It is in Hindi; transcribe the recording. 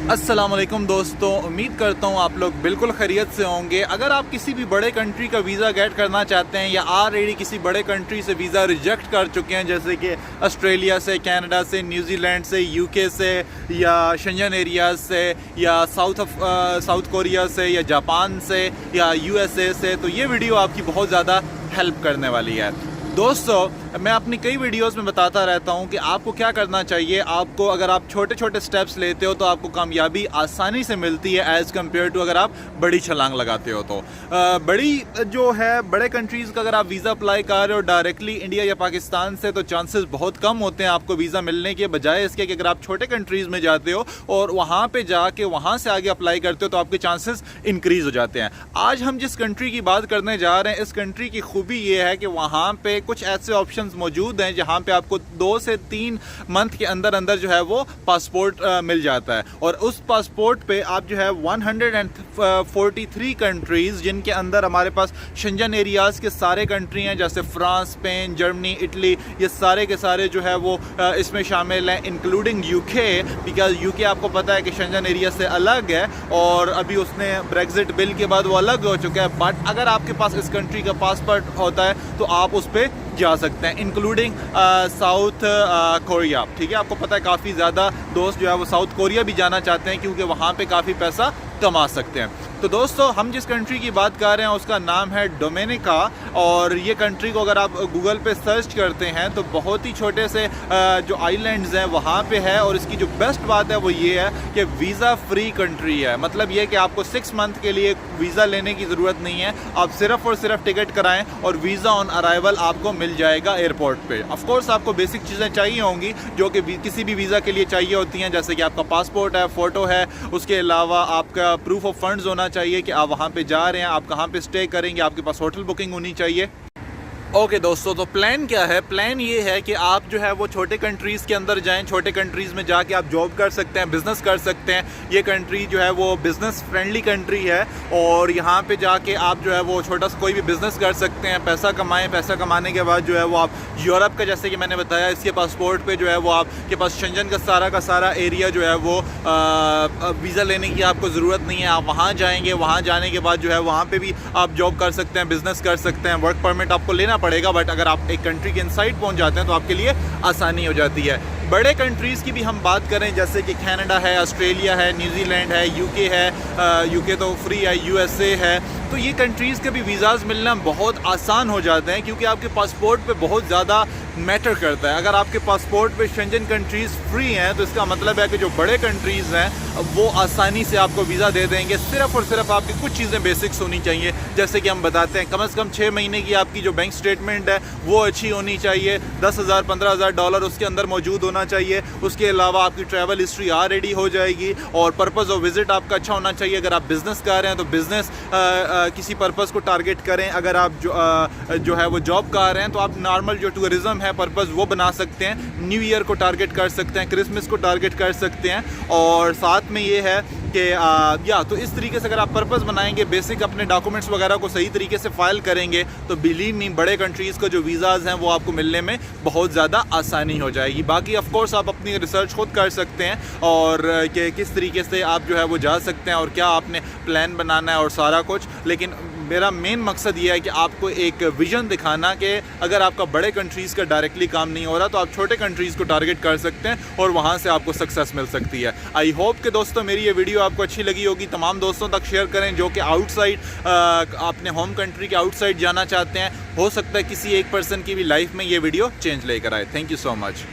अस्सलाम वालेकुम दोस्तों, उम्मीद करता हूँ आप लोग बिल्कुल खैरियत से होंगे। अगर आप किसी भी बड़े कंट्री का वीज़ा गेट करना चाहते हैं या ऑलरेडी किसी बड़े कंट्री से वीज़ा रिजेक्ट कर चुके हैं, जैसे कि ऑस्ट्रेलिया से, कनाडा से, न्यूजीलैंड से, यूके से या शेंजन एरियाज़ से या साउथ कोरिया से या जापान से या यूएसए से, तो ये वीडियो आपकी बहुत ज़्यादा हेल्प करने वाली है। दोस्तों, मैं अपनी कई वीडियोस में बताता रहता हूं कि आपको क्या करना चाहिए। आपको अगर आप छोटे छोटे स्टेप्स लेते हो तो आपको कामयाबी आसानी से मिलती है एज़ कम्पेयर टू अगर आप बड़ी छलांग लगाते हो। तो बड़ी जो है बड़े कंट्रीज़ का अगर आप वीज़ा अप्लाई कर रहे हो डायरेक्टली इंडिया या पाकिस्तान से, तो चांसेस बहुत कम होते हैं आपको वीज़ा मिलने के, बजाय इसके कि अगर आप छोटे कंट्रीज़ में जाते हो और वहाँ पर जाके वहाँ से आगे अप्लाई करते हो तो आपके चांसेस इंक्रीज़ हो जाते हैं। आज हम जिस कंट्री की बात करने जा रहे हैं, इस कंट्री की खूबी ये है कि वहाँ पर कुछ ऐसे ऑप्शंस मौजूद हैं जहां पे आपको 2 से 3 मंथ के अंदर अंदर जो है वो पासपोर्ट मिल जाता है। और उस पासपोर्ट पे आप जो है 143 कंट्रीज़, जिनके अंदर हमारे पास शेंजन एरियाज़ के सारे कंट्री हैं, जैसे फ्रांस, स्पेन, जर्मनी, इटली, ये सारे के सारे जो है वो इसमें शामिल हैं, इंक्लूडिंग यूके, बिकॉज यूके आपको पता है कि शेंजन एरिया से अलग है और अभी उसने ब्रेग्जिट बिल के बाद वो अलग हो चुका है। बट अगर आपके पास इस कंट्री का पासपोर्ट होता है तो आप उस पर जा सकते हैं, इंक्लूडिंग साउथ कोरिया। ठीक है, आपको पता है काफ़ी ज़्यादा दोस्त जो है वो साउथ कोरिया भी जाना चाहते हैं क्योंकि वहाँ पे काफ़ी पैसा कमा सकते हैं। तो दोस्तों, हम जिस कंट्री की बात कर रहे हैं उसका नाम है डोमिनिका, और ये कंट्री को अगर आप गूगल पे सर्च करते हैं तो बहुत ही छोटे से जो आइलैंड्स हैं वहाँ पे है। और इसकी जो बेस्ट बात है वो ये है कि वीज़ा फ्री कंट्री है। मतलब ये कि आपको 6 मंथ के लिए वीज़ा लेने की ज़रूरत नहीं है, आप सिर्फ और सिर्फ टिकट कराएं और वीज़ा ऑन अराइवल आपको मिल जाएगा एयरपोर्ट पे। ऑफ कोर्स आपको बेसिक चीज़ें चाहिए होंगी जो कि किसी भी वीज़ा के लिए चाहिए होती हैं, जैसे कि आपका पासपोर्ट है, फ़ोटो है, उसके अलावा आपका प्रूफ ऑफ फंड्स होना चाहिए कि आप वहाँ पे जा रहे हैं, आप कहाँ पे स्टे करेंगे, आपके पास होटल बुकिंग होनी चाहिए। ओके दोस्तों, तो प्लान क्या है? प्लान ये है कि आप जो है वो छोटे कंट्रीज़ के अंदर जाएं, छोटे कंट्रीज़ में जाके आप जॉब कर सकते हैं, बिज़नेस कर सकते हैं। ये कंट्री जो है वो बिज़नेस फ्रेंडली कंट्री है और यहाँ पे जाके आप जो है वो छोटा सा कोई भी बिज़नेस कर सकते हैं, पैसा कमाएं। पैसा कमाने के बाद जो है वो आप यूरोप का, जैसे कि मैंने बताया, इसके पासपोर्ट पे जो है वो आपके पास शेंजन का सारा एरिया जो है वो वीज़ा लेने की आपको ज़रूरत नहीं है। आप वहाँ जाएँगे, वहाँ जाने के बाद जो है वहाँ पर भी आप जॉब कर सकते हैं, बिज़नेस कर सकते हैं। वर्क परमिट आपको लेना पड़ेगा, बट अगर आप एक कंट्री के इनसाइड पहुंच जाते हैं तो आपके लिए आसानी हो जाती है। बड़े कंट्रीज़ की भी हम बात करें, जैसे कि कनाडा है, ऑस्ट्रेलिया है, न्यूजीलैंड है, यूके है, यूके तो फ्री है, यूएसए है, तो ये कंट्रीज़ के भी वीज़ाज़ मिलना बहुत आसान हो जाते हैं क्योंकि आपके पासपोर्ट पे बहुत ज़्यादा मैटर करता है। अगर आपके पासपोर्ट पे शेंजन कंट्रीज़ फ्री हैं तो इसका मतलब है कि जो बड़े कंट्रीज़ हैं वो आसानी से आपको वीज़ा दे देंगे। सिर्फ़ और सिर्फ आपकी कुछ चीज़ें बेसिक्स होनी चाहिए, जैसे कि हम बताते हैं कम से कम 6 महीने की आपकी जो बैंक स्टेटमेंट है वो अच्छी होनी चाहिए, 10,000 15,000 डॉलर उसके अंदर मौजूद होना चाहिए। उसके अलावा आपकी ट्रैवल हिस्ट्री ऑलरेडी हो जाएगी और पर्पज़ ऑफ विज़िट आपका अच्छा होना चाहिए। अगर आप बिज़नेस कर रहे हैं तो बिज़नेस किसी पर्पज़ को टारगेट करें। अगर आप जो है वो जॉब कर रहे हैं तो आप नॉर्मल जो टूरिज़्म है पर्पज़ वो बना सकते हैं। न्यू ईयर को टारगेट कर सकते हैं, क्रिसमस को टारगेट कर सकते हैं। और साथ में ये है कि तो इस तरीके से अगर आप पर्पज़ बनाएंगे, बेसिक अपने डॉक्यूमेंट्स वगैरह को सही तरीके से फाइल करेंगे तो बिलीव मी, बड़े कंट्रीज़ को जो वीज़ाज़ हैं वो आपको मिलने में बहुत ज़्यादा आसानी हो जाएगी। बाकी ऑफ कोर्स आप अपनी रिसर्च खुद कर सकते हैं और कि किस तरीके से आप जो है वो जा सकते हैं और क्या आपने प्लान बनाना है और सारा कुछ। लेकिन मेरा मेन मकसद ये है कि आपको एक विज़न दिखाना कि अगर आपका बड़े कंट्रीज़ का डायरेक्टली काम नहीं हो रहा तो आप छोटे कंट्रीज़ को टारगेट कर सकते हैं और वहाँ से आपको सक्सेस मिल सकती है। आई होप कि दोस्तों मेरी ये वीडियो आपको अच्छी लगी होगी। तमाम दोस्तों तक शेयर करें जो कि आउटसाइड अपने होम कंट्री के आउटसाइड जाना चाहते हैं। हो सकता है किसी एक पर्सन की भी लाइफ में ये वीडियो चेंज लेकर आए। Thank you so much.